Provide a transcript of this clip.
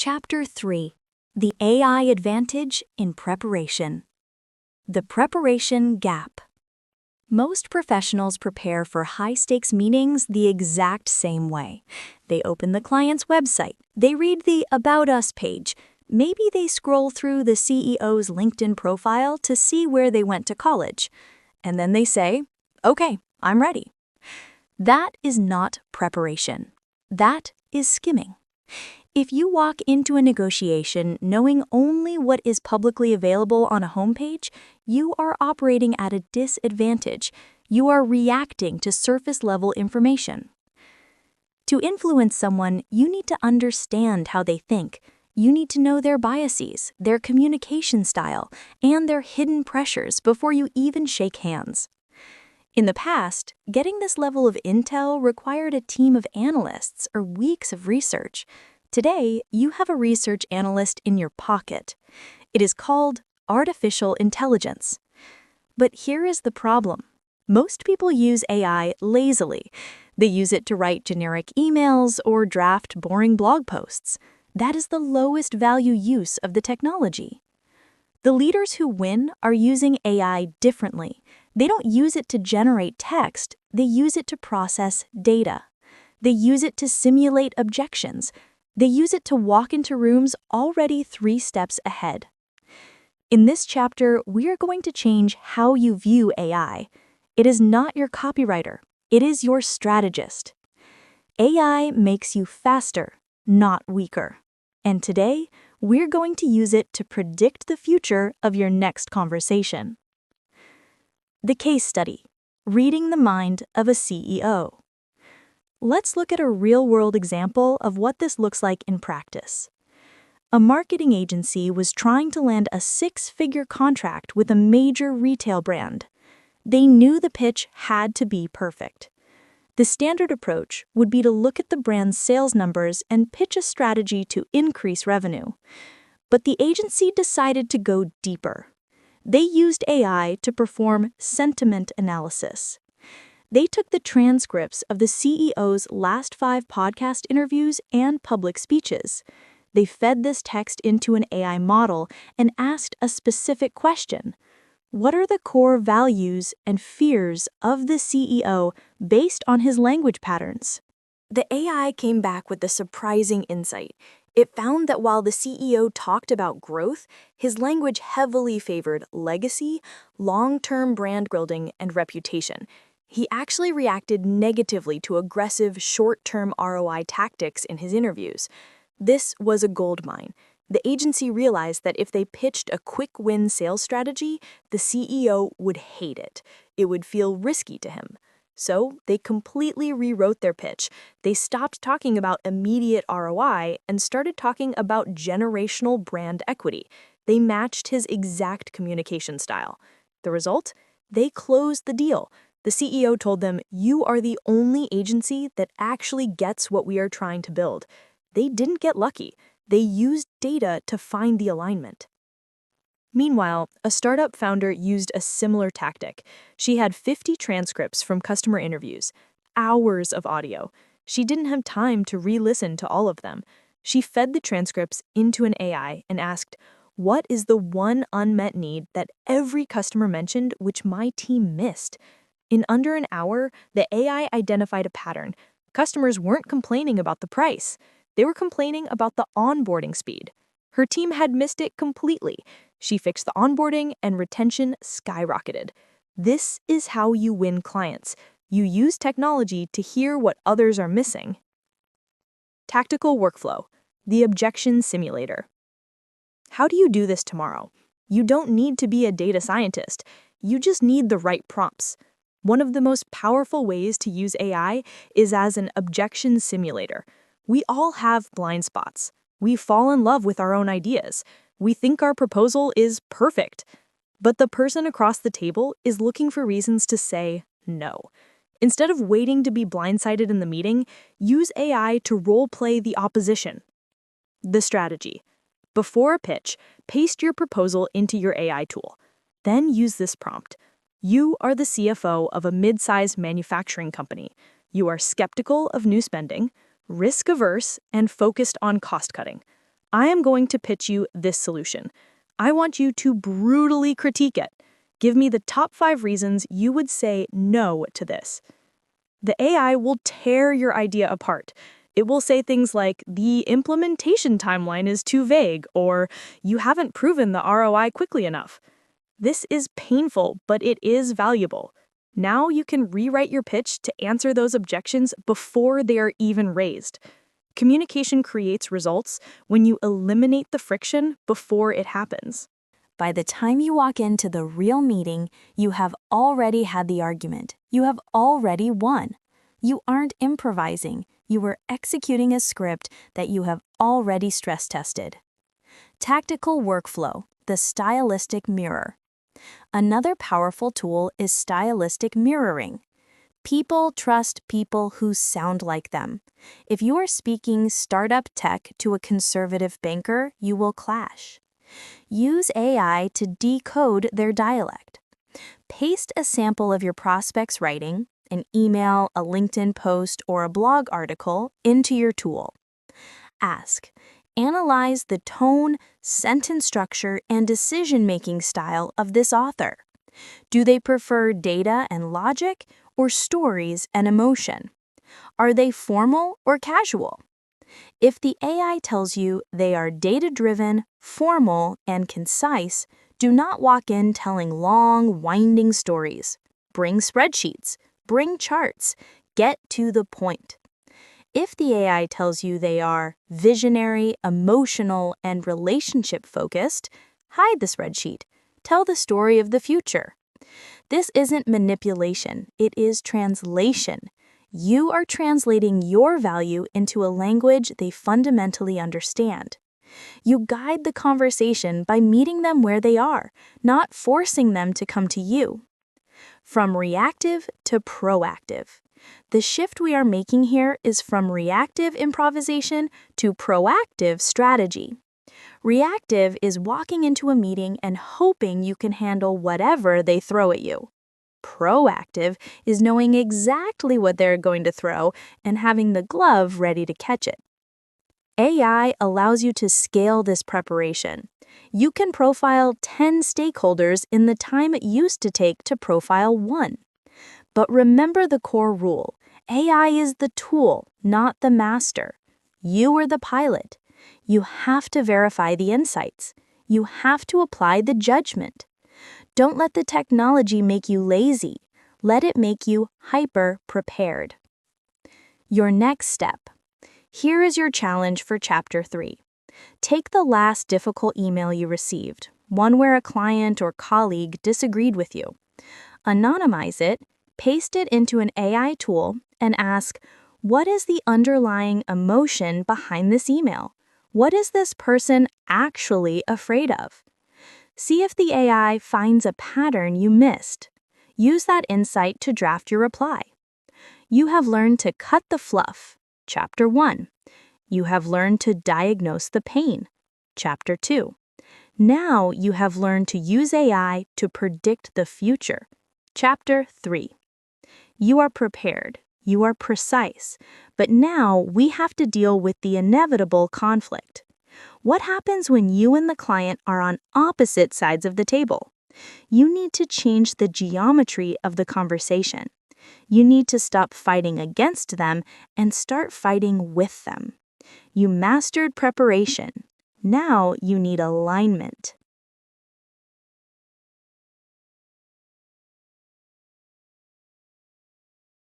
Chapter 3: The AI Advantage in Preparation. The Preparation Gap. Most professionals prepare for high-stakes meetings the exact same way. They open the client's website, they read the About Us page, maybe they scroll through the CEO's LinkedIn profile to see where they went to college. And then they say, "Okay, I'm ready." That is not preparation. That is skimming. If you walk into a negotiation knowing only what is publicly available on a homepage, you are operating at a disadvantage. You are reacting to surface-level information. To influence someone, you need to understand how they think. You need to know their biases, their communication style, and their hidden pressures before you even shake hands. In the past, getting this level of intel required a team of analysts or weeks of research. Today, you have a research analyst in your pocket. It is called artificial intelligence. But here is the problem. Most people use AI lazily. They use it to write generic emails or draft boring blog posts. That is the lowest value use of the technology. The leaders who win are using AI differently. They don't use it to generate text. They use it to process data. They use it to simulate objections. They use it to walk into rooms already 3 steps ahead. In this chapter, we are going to change how you view AI. It is not your copywriter. It is your strategist. AI makes you faster, not weaker. And today, we're going to use it to predict the future of your next conversation. The case study: reading the mind of a CEO. Let's look at a real-world example of what this looks like in practice. A marketing agency was trying to land a 6-figure contract with a major retail brand. They knew the pitch had to be perfect. The standard approach would be to look at the brand's sales numbers and pitch a strategy to increase revenue. But the agency decided to go deeper. They used AI to perform sentiment analysis. They took the transcripts of the CEO's last 5 podcast interviews and public speeches. They fed this text into an AI model and asked a specific question. What are the core values and fears of the CEO based on his language patterns? The AI came back with a surprising insight. It found that while the CEO talked about growth, his language heavily favored legacy, long-term brand building, and reputation. He actually reacted negatively to aggressive short-term ROI tactics in his interviews. This was a goldmine. The agency realized that if they pitched a quick-win sales strategy, the CEO would hate it. It would feel risky to him. So they completely rewrote their pitch. They stopped talking about immediate ROI and started talking about generational brand equity. They matched his exact communication style. The result? They closed the deal. The CEO told them, "You are the only agency that actually gets what we are trying to build." They didn't get lucky. They used data to find the alignment. Meanwhile, a startup founder used a similar tactic. She had 50 transcripts from customer interviews, hours of audio. She didn't have time to re-listen to all of them. She fed the transcripts into an AI and asked, "What is the one unmet need that every customer mentioned which my team missed?" In under an hour, the AI identified a pattern. Customers weren't complaining about the price. They were complaining about the onboarding speed. Her team had missed it completely. She fixed the onboarding and retention skyrocketed. This is how you win clients. You use technology to hear what others are missing. Tactical workflow: the objection simulator. How do you do this tomorrow? You don't need to be a data scientist. You just need the right prompts. One of the most powerful ways to use AI is as an objection simulator. We all have blind spots. We fall in love with our own ideas. We think our proposal is perfect. But the person across the table is looking for reasons to say no. Instead of waiting to be blindsided in the meeting, use AI to role-play the opposition. The strategy: before a pitch, paste your proposal into your AI tool. Then use this prompt. You are the CFO of a mid-sized manufacturing company. You are skeptical of new spending, risk-averse, and focused on cost-cutting. I am going to pitch you this solution. I want you to brutally critique it. Give me the top 5 reasons you would say no to this. The AI will tear your idea apart. It will say things like, the implementation timeline is too vague, or you haven't proven the ROI quickly enough. This is painful, but it is valuable. Now you can rewrite your pitch to answer those objections before they are even raised. Communication creates results when you eliminate the friction before it happens. By the time you walk into the real meeting, you have already had the argument. You have already won. You aren't improvising. You are executing a script that you have already stress tested. Tactical workflow, the stylistic mirror. Another powerful tool is stylistic mirroring. People trust people who sound like them. If you are speaking startup tech to a conservative banker, you will clash. Use AI to decode their dialect. Paste a sample of your prospect's writing, an email, a LinkedIn post, or a blog article, into your tool. Ask, analyze the tone, sentence structure, and decision-making style of this author. Do they prefer data and logic, or stories and emotion? Are they formal or casual? If the AI tells you they are data-driven, formal, and concise, do not walk in telling long, winding stories. Bring spreadsheets. Bring charts. Get to the point. If the AI tells you they are visionary, emotional, and relationship-focused, hide the spreadsheet. Tell the story of the future. This isn't manipulation, it is translation. You are translating your value into a language they fundamentally understand. You guide the conversation by meeting them where they are, not forcing them to come to you. From reactive to proactive. The shift we are making here is from reactive improvisation to proactive strategy. Reactive is walking into a meeting and hoping you can handle whatever they throw at you. Proactive is knowing exactly what they're going to throw and having the glove ready to catch it. AI allows you to scale this preparation. You can profile 10 stakeholders in the time it used to take to profile 1. But remember the core rule. AI is the tool, not the master. You are the pilot. You have to verify the insights. You have to apply the judgment. Don't let the technology make you lazy. Let it make you hyper-prepared. Your next step. Here is your challenge for Chapter 3. Take the last difficult email you received, one where a client or colleague disagreed with you. Anonymize it, paste it into an AI tool, and ask, what is the underlying emotion behind this email? What is this person actually afraid of? See if the AI finds a pattern you missed. Use that insight to draft your reply. You have learned to cut the fluff. Chapter 1. You have learned to diagnose the pain. Chapter 2. Now you have learned to use AI to predict the future. Chapter 3. You are prepared. You are precise. But now we have to deal with the inevitable conflict. What happens when you and the client are on opposite sides of the table? You need to change the geometry of the conversation. You need to stop fighting against them and start fighting with them. You mastered preparation. Now you need alignment.